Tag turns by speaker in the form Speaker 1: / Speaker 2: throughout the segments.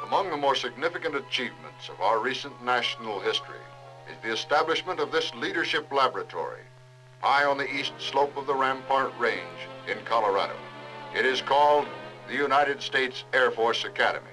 Speaker 1: Among the more significant achievements of our recent national history is the establishment of this leadership laboratory high on the east slope of the Rampart Range in Colorado. It is called the United States Air Force Academy.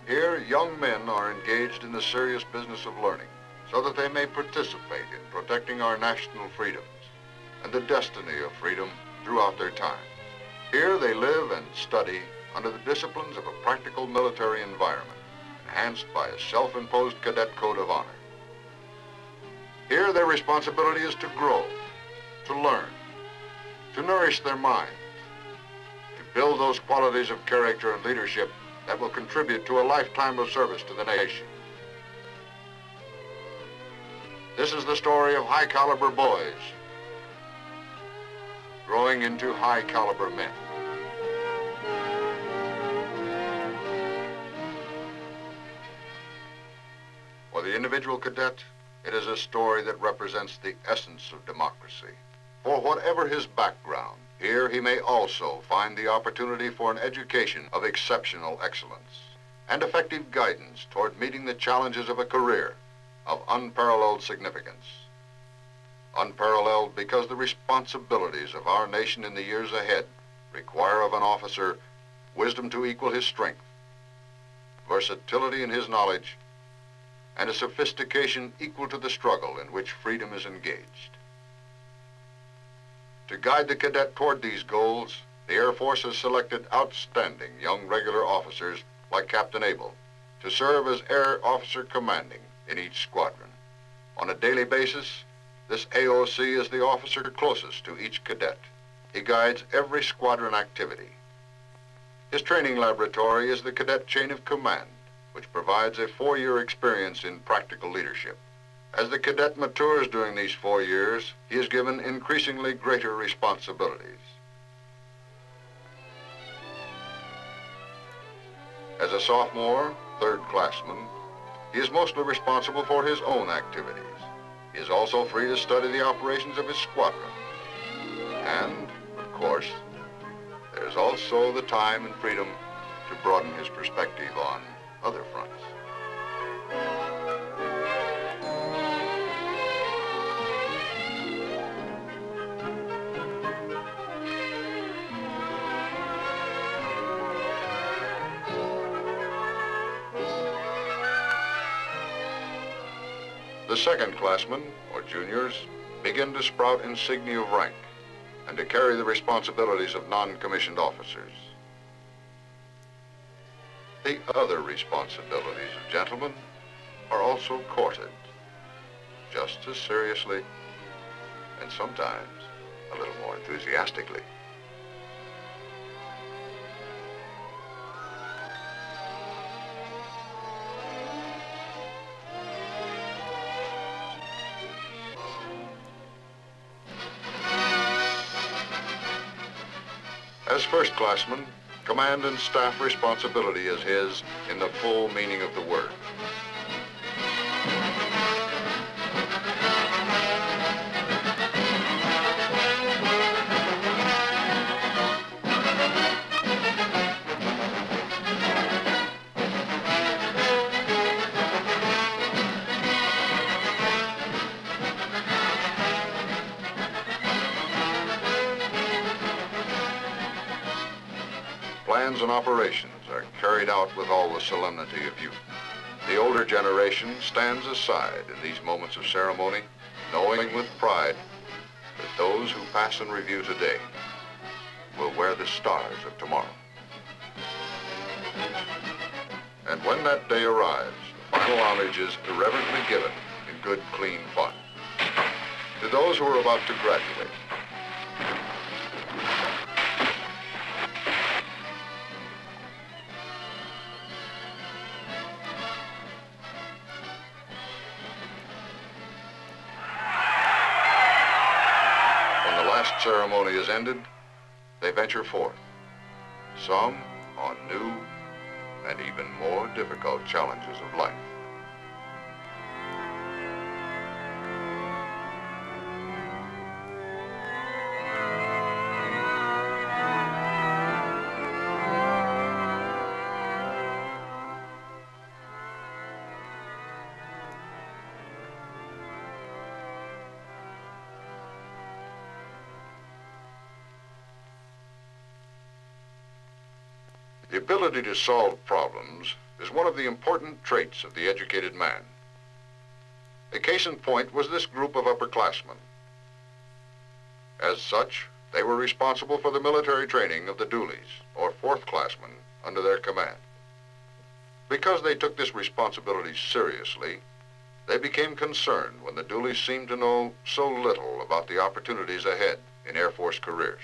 Speaker 1: Here, young men are engaged in the serious business of learning so that they may participate in protecting our national freedoms and the destiny of freedom throughout their time. Here they live and study under the disciplines of a practical military environment, enhanced by a self-imposed cadet code of honor. Here their responsibility is to grow, to learn, to nourish their minds, to build those qualities of character and leadership that will contribute to a lifetime of service to the nation. This is the story of high-caliber boys growing into high-caliber men. For the individual cadet, it is a story that represents the essence of democracy. For whatever his background, here he may also find the opportunity for an education of exceptional excellence and effective guidance toward meeting the challenges of a career of unparalleled significance. Unparalleled because the responsibilities of our nation in the years ahead require of an officer wisdom to equal his strength, versatility in his knowledge, and a sophistication equal to the struggle in which freedom is engaged. To guide the cadet toward these goals, the Air Force has selected outstanding young regular officers like Captain Abel to serve as Air Officer Commanding in each squadron. On a daily basis, this AOC is the officer closest to each cadet. He guides every squadron activity. His training laboratory is the cadet chain of command, which provides a 4-year experience in practical leadership. As the cadet matures during these 4 years, he is given increasingly greater responsibilities. As a sophomore, third-classman, he is mostly responsible for his own activities. He is also free to study the operations of his squadron. And, of course, there's also the time and freedom to broaden his perspective on other fronts. The second-classmen, or juniors, begin to sprout insignia of rank and to carry the responsibilities of non-commissioned officers. The other responsibilities of gentlemen are also courted, just as seriously and sometimes a little more enthusiastically. As first-classman, command and staff responsibility is his in the full meaning of the word. plans and operations are carried out with all the solemnity of youth. The older generation stands aside in these moments of ceremony, knowing with pride that those who pass in review today will wear the stars of tomorrow. And when that day arrives, the final homage is irreverently given in good, clean fun to those who are about to graduate. When the last ceremony is ended, they venture forth, some on new and even more difficult challenges of life. The ability to solve problems is one of the important traits of the educated man. A case in point was this group of upperclassmen. As such, they were responsible for the military training of the doolies, or fourth-classmen, under their command. Because they took this responsibility seriously, they became concerned when the doolies seemed to know so little about the opportunities ahead in Air Force careers.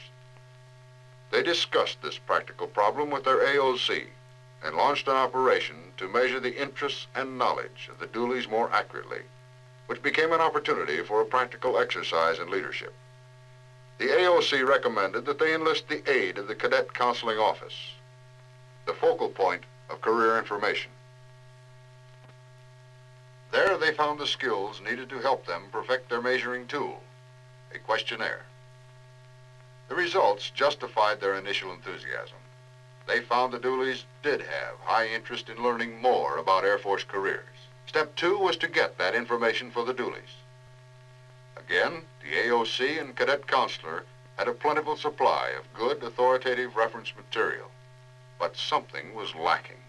Speaker 1: They discussed this practical problem with their AOC and launched an operation to measure the interests and knowledge of the doolies more accurately, which became an opportunity for a practical exercise in leadership. The AOC recommended that they enlist the aid of the Cadet Counseling Office, the focal point of career information. There they found the skills needed to help them perfect their measuring tool, a questionnaire. The results justified their initial enthusiasm. They found the doolies did have high interest in learning more about Air Force careers. Step 2 was to get that information for the doolies. Again, the AOC and cadet counselor had a plentiful supply of good, authoritative reference material, but something was lacking.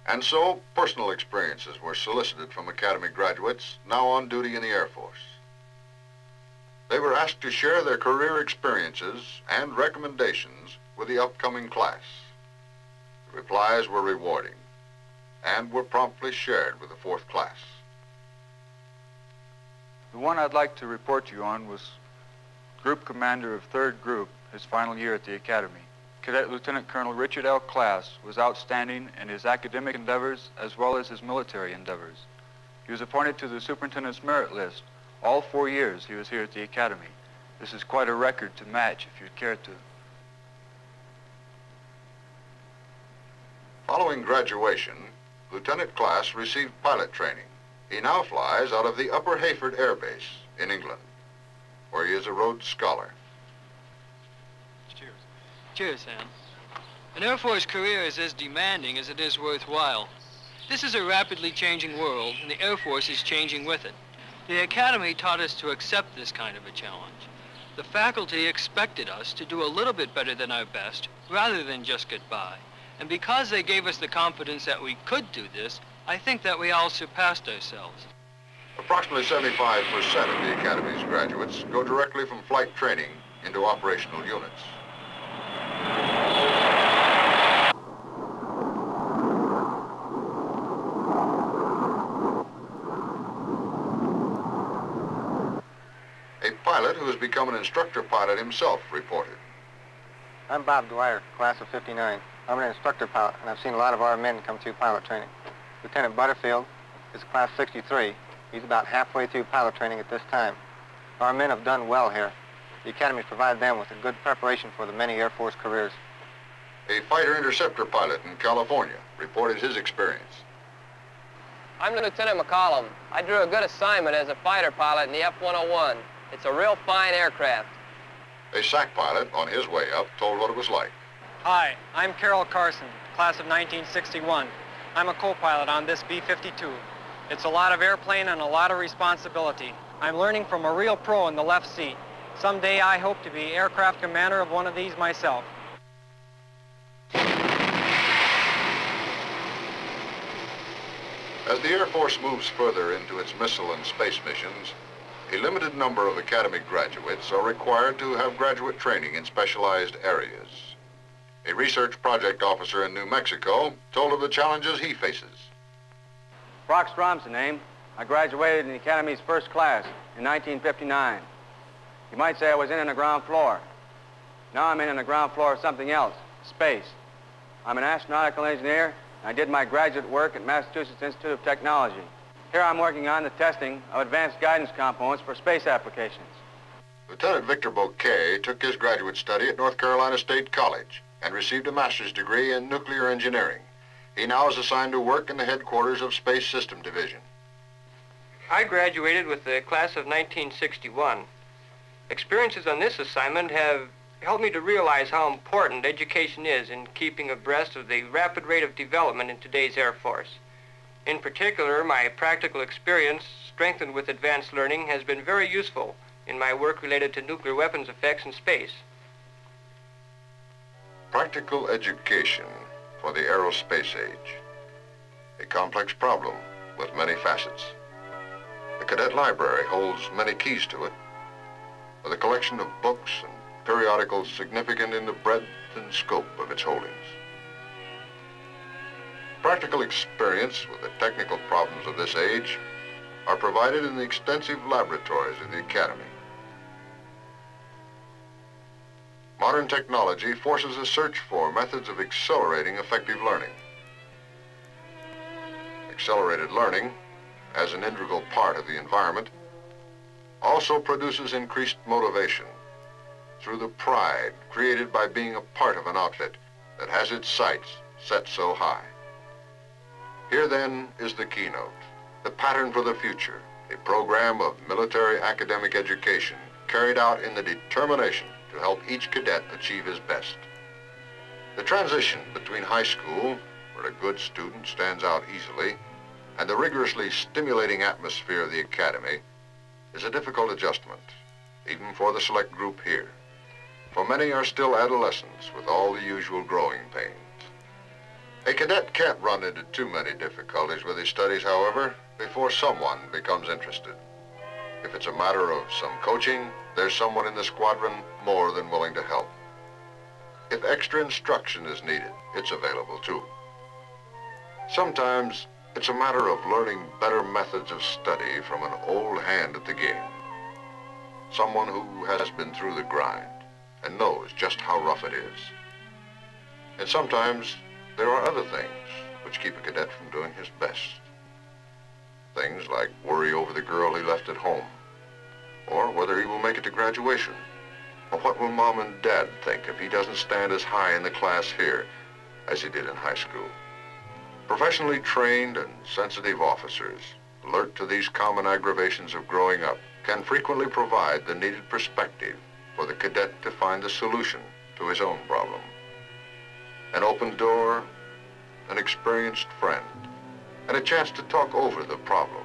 Speaker 1: And so, personal experiences were solicited from Academy graduates now on duty in the Air Force. They were asked to share their career experiences and recommendations with the upcoming class. The replies were rewarding and were promptly shared with the fourth class.
Speaker 2: The one I'd like to report to you on was Group Commander of 3rd Group, his final year at the Academy. Cadet Lieutenant Colonel Richard L. Class was outstanding in his academic endeavors as well as his military endeavors. He was appointed to the Superintendent's Merit List all 4 years he was here at the Academy. This is quite a record to match if you'd care to.
Speaker 1: Following graduation, Lieutenant Class received pilot training. He now flies out of the Upper Hayford Air Base in England, where he is a Rhodes Scholar.
Speaker 3: Cheers. Cheers, Sam. An Air Force career is as demanding as it is worthwhile. This is a rapidly changing world, and the Air Force is changing with it. The Academy taught us to accept this kind of a challenge. The faculty expected us to do a little bit better than our best, rather than just get by. And because they gave us the confidence that we could do this, I think that we all surpassed ourselves.
Speaker 1: Approximately 75% of the Academy's graduates go directly from flight training into operational units. A pilot who has become an instructor pilot himself reported.
Speaker 4: I'm Bob Dwyer, class of 59. I'm an instructor pilot, and I've seen a lot of our men come through pilot training. Lieutenant Butterfield is class 63. He's about halfway through pilot training at this time. Our men have done well here. The Academy has provided them with a good preparation for the many Air Force careers.
Speaker 1: A fighter interceptor pilot in California reported his experience.
Speaker 5: I'm Lieutenant McCollum. I drew a good assignment as a fighter pilot in the F-101. It's a real fine aircraft.
Speaker 1: A SAC pilot on his way up told what it was like.
Speaker 6: Hi, I'm Carol Carson, class of 1961. I'm a co-pilot on this B-52. It's a lot of airplane and a lot of responsibility. I'm learning from a real pro in the left seat. Someday I hope to be aircraft commander of one of these myself.
Speaker 1: As the Air Force moves further into its missile and space missions, a limited number of Academy graduates are required to have graduate training in specialized areas. A research project officer in New Mexico told of the challenges he faces.
Speaker 7: Brock Strom's the name. I graduated in the Academy's first class in 1959. You might say I was in on the ground floor. Now I'm in on the ground floor of something else, space. I'm an astronautical engineer, and I did my graduate work at Massachusetts Institute of Technology. Here I'm working on the testing of advanced guidance components for space applications.
Speaker 1: Lieutenant Victor Bouquet took his graduate study at North Carolina State College and received a master's degree in nuclear engineering. He now is assigned to work in the headquarters of Space System Division.
Speaker 8: I graduated with the class of 1961. Experiences on this assignment have helped me to realize how important education is in keeping abreast of the rapid rate of development in today's Air Force. In particular, my practical experience, strengthened with advanced learning, has been very useful in my work related to nuclear weapons effects in space.
Speaker 1: Practical education for the aerospace age. A complex problem with many facets. The cadet library holds many keys to it, with a collection of books and periodicals significant in the breadth and scope of its holdings. Practical experience with the technical problems of this age are provided in the extensive laboratories of the Academy. Modern technology forces a search for methods of accelerating effective learning. Accelerated learning, as an integral part of the environment, also produces increased motivation through the pride created by being a part of an outfit that has its sights set so high. Here then is the keynote, the pattern for the future, a program of military academic education carried out in the determination to help each cadet achieve his best. The transition between high school, where a good student stands out easily, and the rigorously stimulating atmosphere of the Academy is a difficult adjustment, even for the select group here. For many are still adolescents with all the usual growing pains. A cadet can't run into too many difficulties with his studies, however, before someone becomes interested. If it's a matter of some coaching, there's someone in the squadron more than willing to help. If extra instruction is needed, it's available too. Sometimes it's a matter of learning better methods of study from an old hand at the game. Someone who has been through the grind and knows just how rough it is. And sometimes there are other things which keep a cadet from doing his best. Things like worry over the girl he left at home, or whether he will make it to graduation, or what will Mom and Dad think if he doesn't stand as high in the class here as he did in high school. Professionally trained and sensitive officers, alert to these common aggravations of growing up, can frequently provide the needed perspective for the cadet to find the solution to his own problem. An open door, an experienced friend, and a chance to talk over the problem.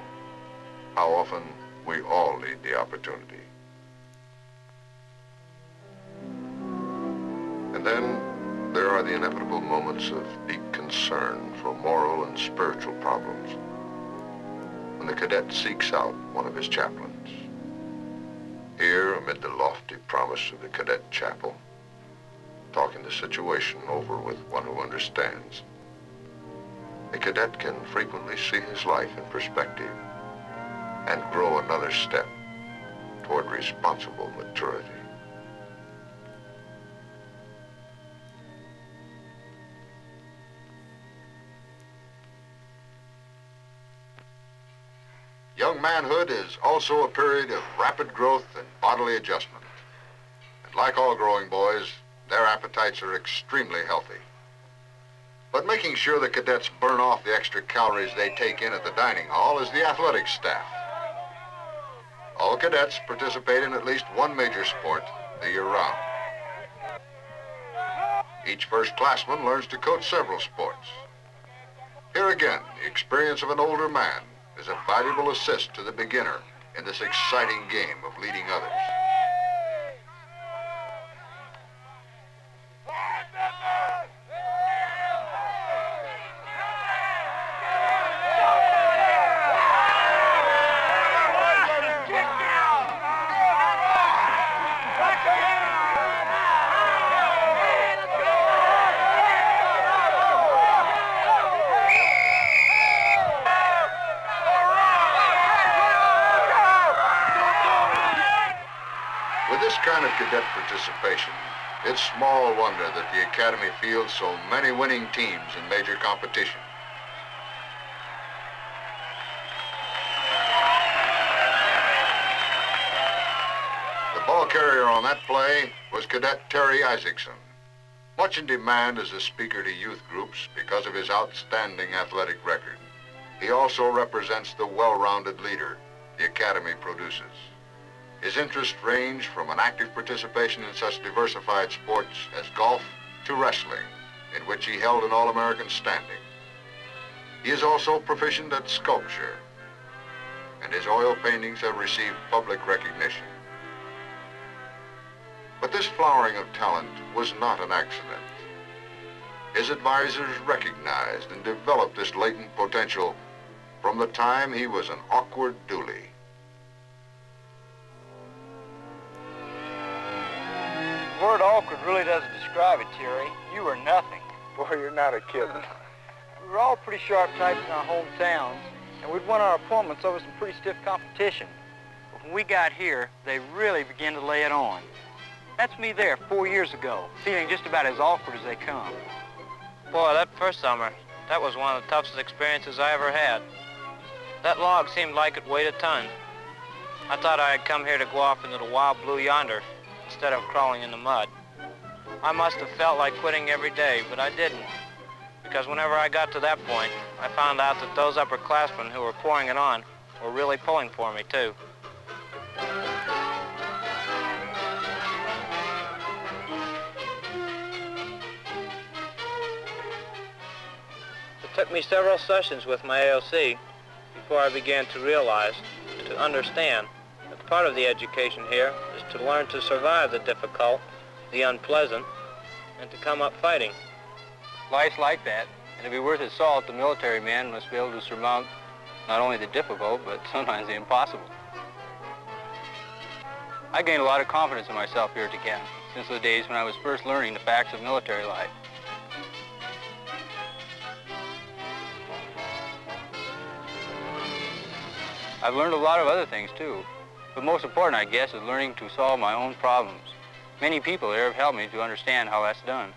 Speaker 1: How often we all need the opportunity. And then there are the inevitable moments of deep concern for moral and spiritual problems, when the cadet seeks out one of his chaplains. Here, amid the lofty promise of the cadet chapel, talking the situation over with one who understands, a cadet can frequently see his life in perspective and grow another step toward responsible maturity. Young manhood is also a period of rapid growth and bodily adjustment. And like all growing boys, their appetites are extremely healthy. But making sure the cadets burn off the extra calories they take in at the dining hall is the athletic staff. All cadets participate in at least one major sport the year round. Each first-classman learns to coach several sports. Here again, the experience of an older man is a valuable assist to the beginner in this exciting game of leading others. kind of cadet participation, it's small wonder that the Academy fields so many winning teams in major competition. The ball carrier on that play was Cadet Terry Isaacson. Much in demand as a speaker to youth groups because of his outstanding athletic record. He also represents the well-rounded leader the Academy produces. His interests range from an active participation in such diversified sports as golf to wrestling, in which he held an All-American standing. He is also proficient at sculpture, and his oil paintings have received public recognition. But this flowering of talent was not an accident. His advisors recognized and developed this latent potential from the time he was an awkward doolie.
Speaker 9: The word awkward really doesn't describe it, Terry. You were nothing.
Speaker 10: Boy, you're not a kidding.
Speaker 9: We were all pretty sharp types in our hometowns, and we'd won our appointments over some pretty stiff competition. But when we got here, they really began to lay it on. That's me there 4 years ago, feeling just about as awkward as they come.
Speaker 5: Boy, that first summer, that was one of the toughest experiences I ever had. That log seemed like it weighed a ton. I thought I had come here to go off into the wild blue yonder instead of crawling in the mud. I must have felt like quitting every day, but I didn't. Because whenever I got to that point, I found out that those upperclassmen who were pouring it on were really pulling for me, too. It took me several sessions with my AOC before I began to realize and to understand that part of the education here is to learn to survive the difficult, the unpleasant, and to come up fighting.
Speaker 7: Life's like that, and to be worth its salt, the military man must be able to surmount not only the difficult, but sometimes the impossible. I gained a lot of confidence in myself here at the camp since the days when I was first learning the facts of military life. I've learned a lot of other things too, but most important, I guess, is learning to solve my own problems. Many people here have helped me to understand how that's done.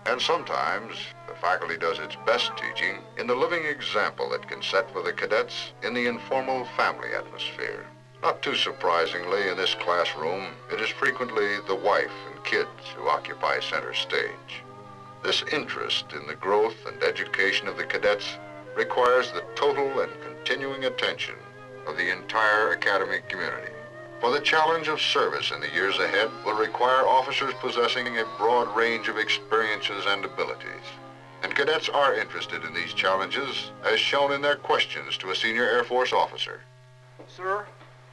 Speaker 1: And sometimes the faculty does its best teaching in the living example it can set for the cadets in the informal family atmosphere. Not too surprisingly, in this classroom, it is frequently the wife and kids who occupy center stage. This interest in the growth and education of the cadets requires the total and continuing attention of the entire academic community. For the challenge of service in the years ahead will require officers possessing a broad range of experiences and abilities. And cadets are interested in these challenges, as shown in their questions to a senior Air Force officer.
Speaker 11: Sir,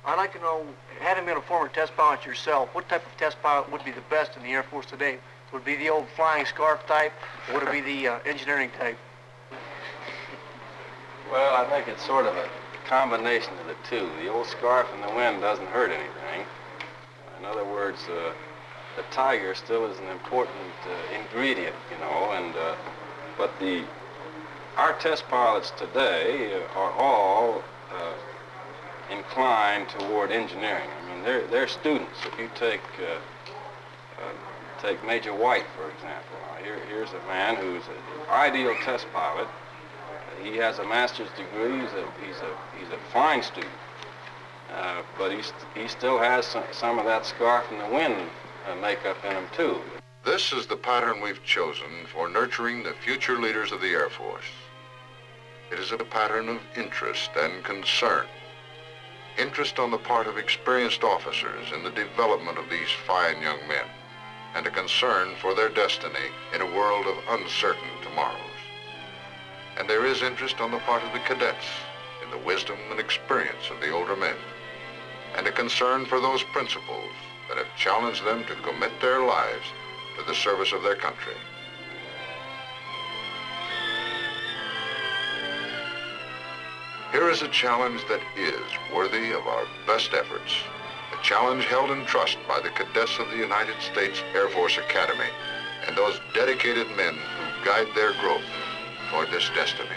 Speaker 11: I'd like to know, having been a former test pilot yourself, what type of test pilot would be the best in the Air Force today? Would it be the old flying scarf type, or would it be the engineering type?
Speaker 12: Well, I think it's sort of a combination of the two. The old scarf in the wind doesn't hurt anything. In other words, the tiger still is an important ingredient, you know, but our test pilots today are all inclined toward engineering. I mean, they're students. If you take Major White, for example. Here's a man who's an ideal test pilot. He has a master's degree. He's a fine student, but he still has some of that scarf in the wind makeup in him too.
Speaker 1: This is the pattern we've chosen for nurturing the future leaders of the Air Force. It is a pattern of interest and concern. Interest on the part of experienced officers in the development of these fine young men, and a concern for their destiny in a world of uncertain tomorrows. And there is interest on the part of the cadets in the wisdom and experience of the older men, and a concern for those principles that have challenged them to commit their lives to the service of their country. Here is a challenge that is worthy of our best efforts, a challenge held in trust by the cadets of the United States Air Force Academy and those dedicated men who guide their growth toward this destiny.